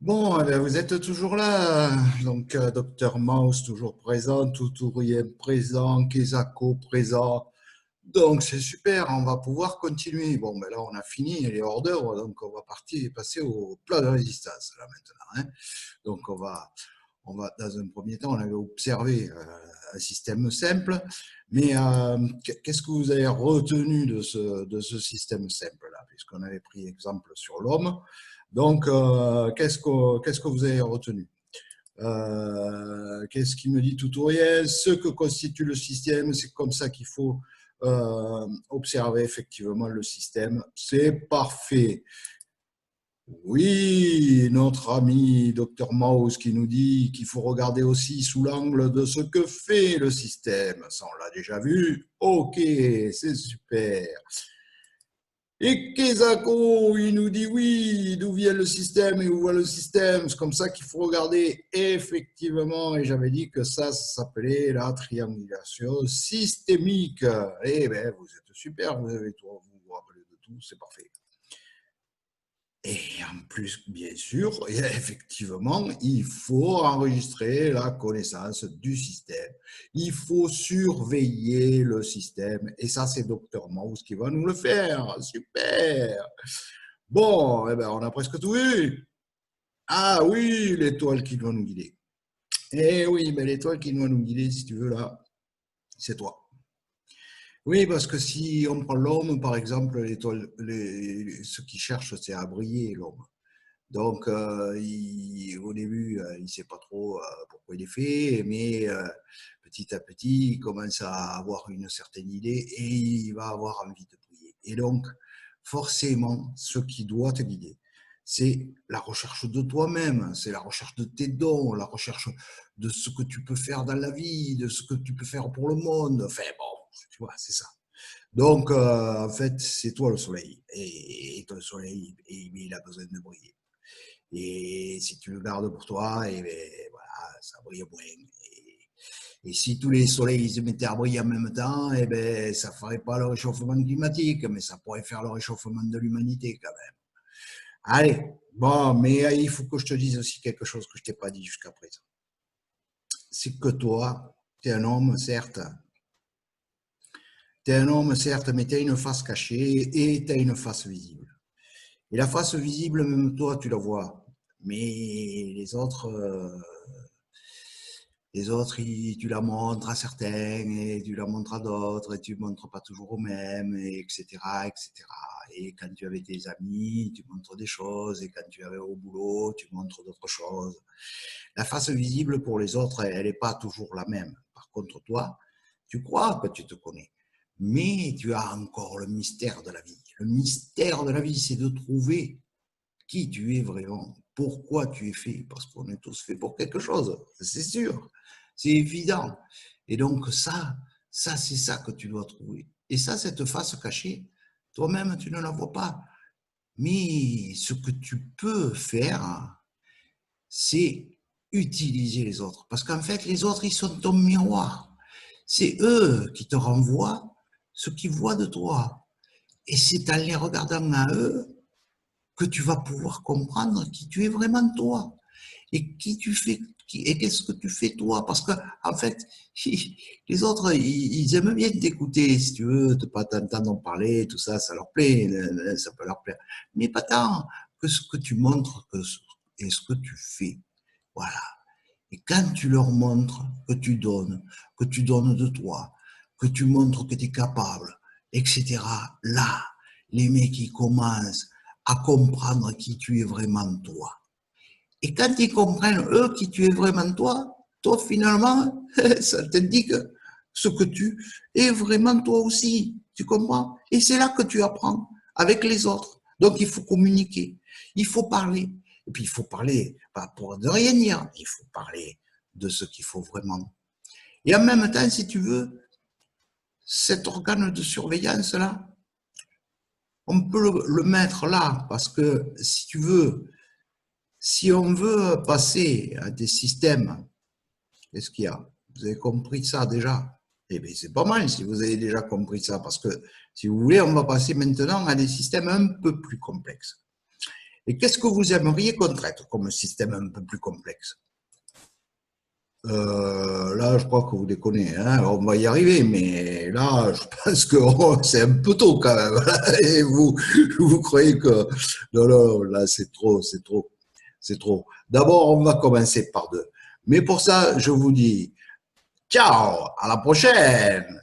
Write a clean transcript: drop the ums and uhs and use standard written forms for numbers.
Bon, eh bien, vous êtes toujours là, donc Docteur Mouse toujours présent, Toutourien présent, Kezako présent, donc c'est super, on va pouvoir continuer. Bon, ben là on a fini les hors d'œuvre, donc on va partir passer au plat de résistance là maintenant, hein. Donc on va dans un premier temps, on avait observé un système simple, mais qu'est-ce que vous avez retenu de ce système simple là, puisqu'on avait pris exemple sur l'homme. Donc, qu'est-ce que vous avez retenu? Qu'est-ce qui me dit tout ou rien? Ce que constitue le système, c'est comme ça qu'il faut observer effectivement le système. C'est parfait. Oui, notre ami Dr Mouse qui nous dit qu'il faut regarder aussi sous l'angle de ce que fait le système. Ça, on l'a déjà vu. Ok, c'est super. Et Kezako, il nous dit oui, d'où vient le système et où va le système. C'est comme ça qu'il faut regarder effectivement. Et j'avais dit que ça s'appelait la triangulation systémique. Eh bien, vous êtes super, vous avez tout, vous vous rappelez de tout, c'est parfait. Et en plus, bien sûr, effectivement, il faut enregistrer la connaissance du système. Il faut surveiller le système. Et ça, c'est Dr Mouse qui va nous le faire. Super. Bon, eh ben, on a presque tout vu. Ah oui, l'étoile qui doit nous guider. Eh oui, mais l'étoile qui doit nous guider, si tu veux, là, c'est toi. Oui, parce que si on prend l'homme, par exemple, l'étoile, ce qui cherche, c'est à briller, l'homme. Donc, au début, il ne sait pas trop pourquoi il est fait, mais petit à petit, il commence à avoir une certaine idée et il va avoir envie de briller. Et donc, forcément, ce qui doit te guider, c'est la recherche de toi-même, c'est la recherche de tes dons, la recherche de ce que tu peux faire dans la vie, de ce que tu peux faire pour le monde. Enfin, bon, tu vois, c'est ça. Donc, en fait, c'est toi le soleil. Et toi, le soleil, il a besoin de briller. Et si tu le gardes pour toi, et ben, voilà, ça brille moins. Et si tous les soleils se mettaient à briller en même temps, et ben, ça ne ferait pas le réchauffement climatique, mais ça pourrait faire le réchauffement de l'humanité quand même. Allez, bon, mais il faut que je te dise aussi quelque chose que je ne t'ai pas dit jusqu'à présent. C'est que toi, tu es un homme, certes. Tu es un homme, certes, mais tu as une face cachée et tu as une face visible. Et la face visible, même toi, tu la vois. Mais les autres, tu la montres à certains et tu la montres à d'autres et tu ne montres pas toujours aux mêmes, etc., etc. Et quand tu es avec tes amis, tu montres des choses et quand tu es au boulot, tu montres d'autres choses. La face visible pour les autres, elle n'est pas toujours la même. Par contre, toi, tu crois que tu te connais, mais tu as encore le mystère de la vie. Le mystère de la vie, c'est de trouver qui tu es vraiment, pourquoi tu es fait, parce qu'on est tous faits pour quelque chose, c'est sûr, c'est évident. Et donc ça c'est ça que tu dois trouver. Et ça, cette face cachée, toi-même, tu ne la vois pas. Mais ce que tu peux faire, c'est utiliser les autres. Parce qu'en fait, les autres, ils sont ton miroir. C'est eux qui te renvoient ce qu'ils voient de toi. Et c'est en les regardant à eux que tu vas pouvoir comprendre qui tu es vraiment toi et qui tu fais et qu'est-ce que tu fais toi, parce que en fait les autres ils aiment bien t'écouter, si tu veux, pas t'entendre en parler, tout ça, ça leur plaît, ça peut leur plaire, mais pas tant que ce que tu montres et ce que tu fais, voilà. Et quand tu leur montres que tu donnes de toi, que tu montres que tu es capable, etc., là, les mecs, ils commencent à comprendre qui tu es vraiment toi. Et quand ils comprennent, eux, qui tu es vraiment toi, toi, finalement, ça t'indique ce que tu es vraiment toi aussi. Tu comprends? Et c'est là que tu apprends avec les autres. Donc, il faut communiquer, il faut parler. Et puis, il faut parler, pas pour ne rien dire, il faut parler de ce qu'il faut vraiment. Et en même temps, si tu veux, cet organe de surveillance-là, on peut le mettre là, parce que si tu veux, si on veut passer à des systèmes, qu'est-ce qu'il y a? Vous avez compris ça déjà? Eh bien, c'est pas mal si vous avez déjà compris ça, parce que si vous voulez, on va passer maintenant à des systèmes un peu plus complexes. Et qu'est-ce que vous aimeriez qu'on traite comme système un peu plus complexe? Là, je crois que vous déconnez, hein. On va y arriver, mais là, je pense que c'est un peu tôt quand même. Et vous croyez que non, non, là, c'est trop, c'est trop, c'est trop. D'abord, on va commencer par deux. Mais pour ça, je vous dis ciao, à la prochaine.